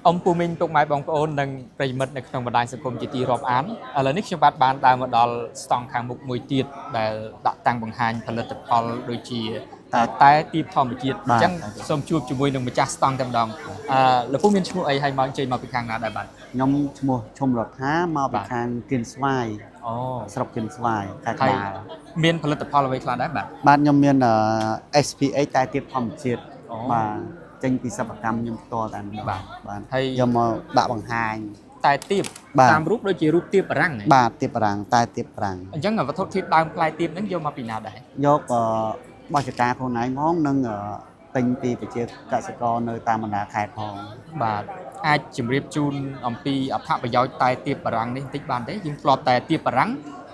ông phụ minh tục máy bóng ôn nâng cây mậtในក្នុងបណ្ដាញសង្គមជាទីរាប់អានឥឡូវនេះខ្ញុំបាទបានដើរមកដល់ស្តង់ខាងមុខមួយទៀតដែលដាក់តាំងបង្ហាញផលិតផលដូចជាតែទីធម្មជាតិអញ្ចឹងសូមជួបជាមួយនឹងម្ចាស់ស្តង់តែម្ដងលោកពូមានឈ្មោះអីហើយមកចេញមកពីខាងណាដែរបាទខ្ញុំឈ្មោះឈុំរដ្ឋាមកពីខាងគៀនស្វាយអូស្រុកគៀនស្វាយខេត្តកណ្ដាលមានផលិតផលអ្វីខ្លះដែរបាទខ្ញុំមាន SPA តែទៀតធម្មជាតិបាទចេញពីសិប្បកម្មខ្ញុំផ្ទាល់តែម្ដងបាទហើយយកមកដាក់បង្ហាញតែទៀបតាមរូបដូចជារូបទៀបបារាំងបាទទៀបបារាំងតែទៀបបារាំងអញ្ចឹងវត្ថុធាតុដើមផ្លែទៀបហ្នឹងយកមកពីណាដែរយកបោះចការខ្លួនឯងហ្មងនិងទិញពីប្រជាកសិករនៅតាមបណ្ដាខេត្តផងបាទអាចជម្រាបជូនអំពីអត្ថប្រយោជន៍តែទៀបបារាំងនេះបន្តិចបានទេយើងធ្លាប់តែទៀបបារាំង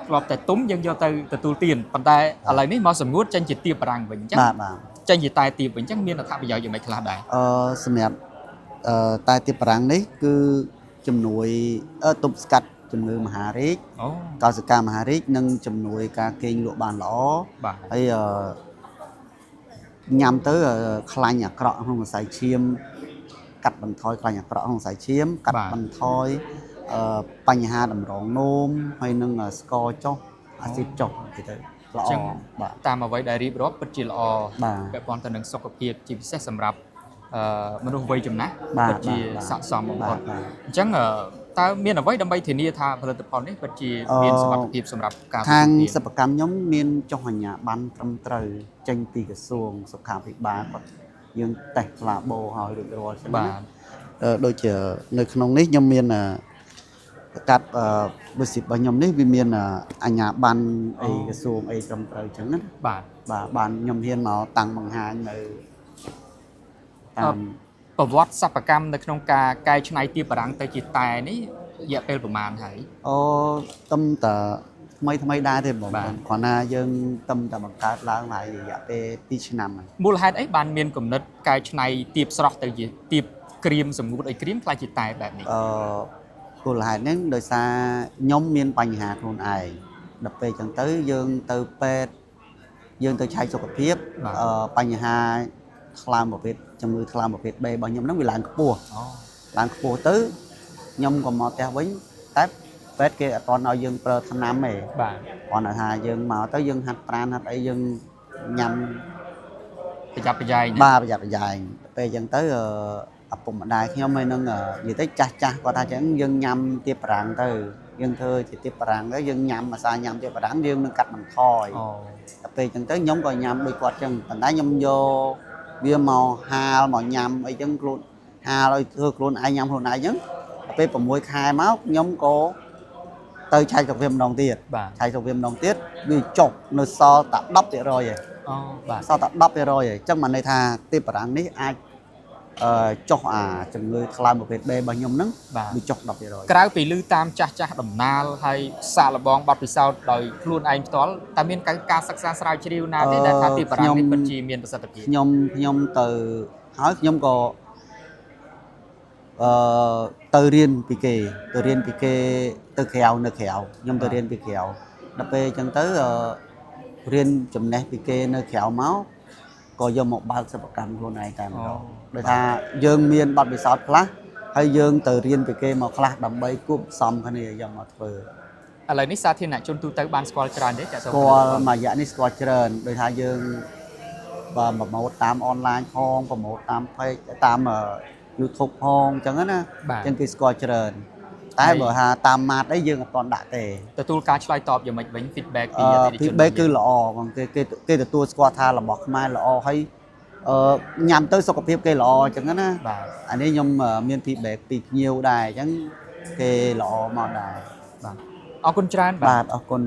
ធ្លាប់តែទុំយើងយកទៅទទួលទានប៉ុន្តែឥឡូវនេះមកសម្ងួតចេញជាទៀបបារាំងវិញអញ្ចឹងបាទចេញជាតែទៀបវិញអញ្ចឹងមានអត្ថប្រយោជន៍យ៉ាងម៉េចខ្លះដែរសម្រាប់តែទៀបបារាំងនេះគឺជំនួយទប់ស្កាត់ជំងឺមហារីកកោសិកាមហារីកនិងជំនួយការគេងលក់បានល្អហើយញ៉ាំទៅខ្លាញ់អាក្រក់ក្នុងសរសៃឈាមកាត់បន្ថយខ្លាញ់អាក្រក់ក្នុងសរសៃឈាមកាត់បន្ថយបញ្ហាតម្រងនោមហើយនឹងស្ករចុះអាស៊ីតចុះទៅល្អបាទតាមអ្វីដែលរៀបរាប់ពិតជាល្អពាក់ព័ន្ធទៅនឹងសុខភាពជាពិសេសសម្រាប់មនុស្សវ័យចំណាស់ពិតជាស័ក្តិសមបំផុតអញ្ចឹងតើមានអ្វីដើម្បីធានាថាផលិតផលនេះពិតជាមានសុខភាពសម្រាប់ការខាងសិប្បកម្មខ្ញុំមានចុះអាជ្ញាប័ណ្ណត្រឹមត្រូវចេញពីក្រសួងសុខាភិបាលគាត់យើងតេស្តផ្លាបូឲ្យរួចរាល់ចឹងណាដូចជានៅក្នុងនេះខ្ញុំមានកាត់បុស្សិបរបស់ខ្ញុំនេះវាមានអាជ្ញាប័ណ្ណអីក្រសួងអីត្រឹមត្រូវចឹងណាបាទបានខ្ញុំហ៊ានមកតាំងបង្ហាញនៅតាមប្រវត្តិសិប្បកម្មនៅក្នុងការកែច្នៃទៀបបារាំងទៅជាតែនេះរយៈពេលប្រហែលហើយទឹមតែថ្មីដែរទេបងគ្រាន់តែយើងទឹមតែបង្កើតឡើងហើយរយៈពេល2ឆ្នាំហើយមូលហេតុអីបានមានគំនិតកែច្នៃទៀបស្រស់ទៅជាទៀបក្រៀមសម្ងួតឲ្យក្រៀមខ្លាចជាតែបែបនេះមូលហេតុហ្នឹងដោយសារខ្ញុំមានបញ្ហាខ្លួនឯងដល់ពេលចឹងទៅយើងទៅពេទ្យយើងទៅឆែកសុខភាពបញ្ហាថ្លើមប្រភេទជំងឺថ្លើមប្រភេទ B របស់ខ្ញុំហ្នឹងវាឡើងខ្ពស់ទៅខ្ញុំក៏មកផ្ទះវិញតែពេទ្យគេអត់ទាន់ឲ្យយើងប្រើថ្នាំទេបាទគាត់ថាយើងមកទៅយើងហាត់ប្រាណហាត់អីយើងញ៉ាំប្រញាប់ប្រយែងប្រយ័ត្នប្រយែងពេលអញ្ចឹងទៅឪពុកម្ដាយខ្ញុំហើយនឹងនិយាយទៅចាស់គាត់ថាអញ្ចឹងយើងញ៉ាំទៀបបារាំងទៅយើងធ្វើជាទៀបបារាំងទៅយើងញ៉ាំអាសាញ៉ាំទៀបបារាំងយើងនឹងកាត់បន្ថយដល់ពេលអញ្ចឹងទៅខ្ញុំក៏ញ៉ាំដូចគាត់អញ្ចឹងប៉ុន្តែខ្ញុំយកវាមកហាលមកញ៉ាំអីចឹងខ្លួនហាលឲ្យធ្វើខ្លួនឯងញ៉ាំខ្លួនឯងអញ្ចឹងពេល6ខែមកខ្ញុំក៏ទៅឆែកសុខភាពម្ដងទៀតឆែកសុខភាពម្ដងទៀតវាចុះនៅសល់តែ 10% ឯងបាទសល់តែ 10% ឯងអញ្ចឹងបានន័យថាទៀបបារាំងនេះអាចចុះអាជំងឺថ្លើមប្រភេទ B របស់ខ្ញុំហ្នឹងវាចុះ 10% ក្រៅពីលឺតាមចាស់ដំណាលហើយសាកល្បងបទពិសោធន៍ដោយខ្លួនឯងផ្ទាល់តើមានការសិក្សាស្រាវជ្រាវណាទេដែលថាទៀបបារាំងនេះពិតជាមានប្រសិទ្ធភាពខ្ញុំទៅហើយខ្ញុំក៏ទៅរៀនពីគេទៅក្រៅនៅក្រៅខ្ញុំទៅរៀនពីក្រៅដល់ពេលអញ្ចឹងទៅរៀនចំណេះពីគេនៅក្រៅមកក៏យកមកបើកសិប្បកម្មខ្លួនឯងតែម្ដងដោយថាយើងមានបទពិសោធន៍ខ្លះហើយយើងទៅរៀនពីគេមកខ្លះដើម្បីគប់ផ្សំគ្នាយកមកធ្វើឥឡូវនេះសាធារណជនទូទៅបានស្គាល់ច្រើនទេស្គាល់មួយរយៈនេះស្គាល់ច្រើនដោយថាយើងប្រម៉ូទតាមអនឡាញផងប្រម៉ូទតាម page តាម YouTube ផងអញ្ចឹងណាចឹងគេស្គាល់ច្រើនតែបើថាតាមម៉ាតអីយើងអត់ទាន់ដាក់ទេទទួលការឆ្លើយតបយ៉ាងម៉េចវិញ feedback ពីអតិថិជន feedback គឺល្អបងគេទទួលស្គាល់ថារបស់ខ្មែរល្អហើយញ៉ាំទៅសុខភាពគេល្អអញ្ចឹងណាអានេះខ្ញុំមាន feedback ពីភ្ញៀវដែរអញ្ចឹងគេល្អមកដែរបាទអរគុណច្រើនបាទអរគុណ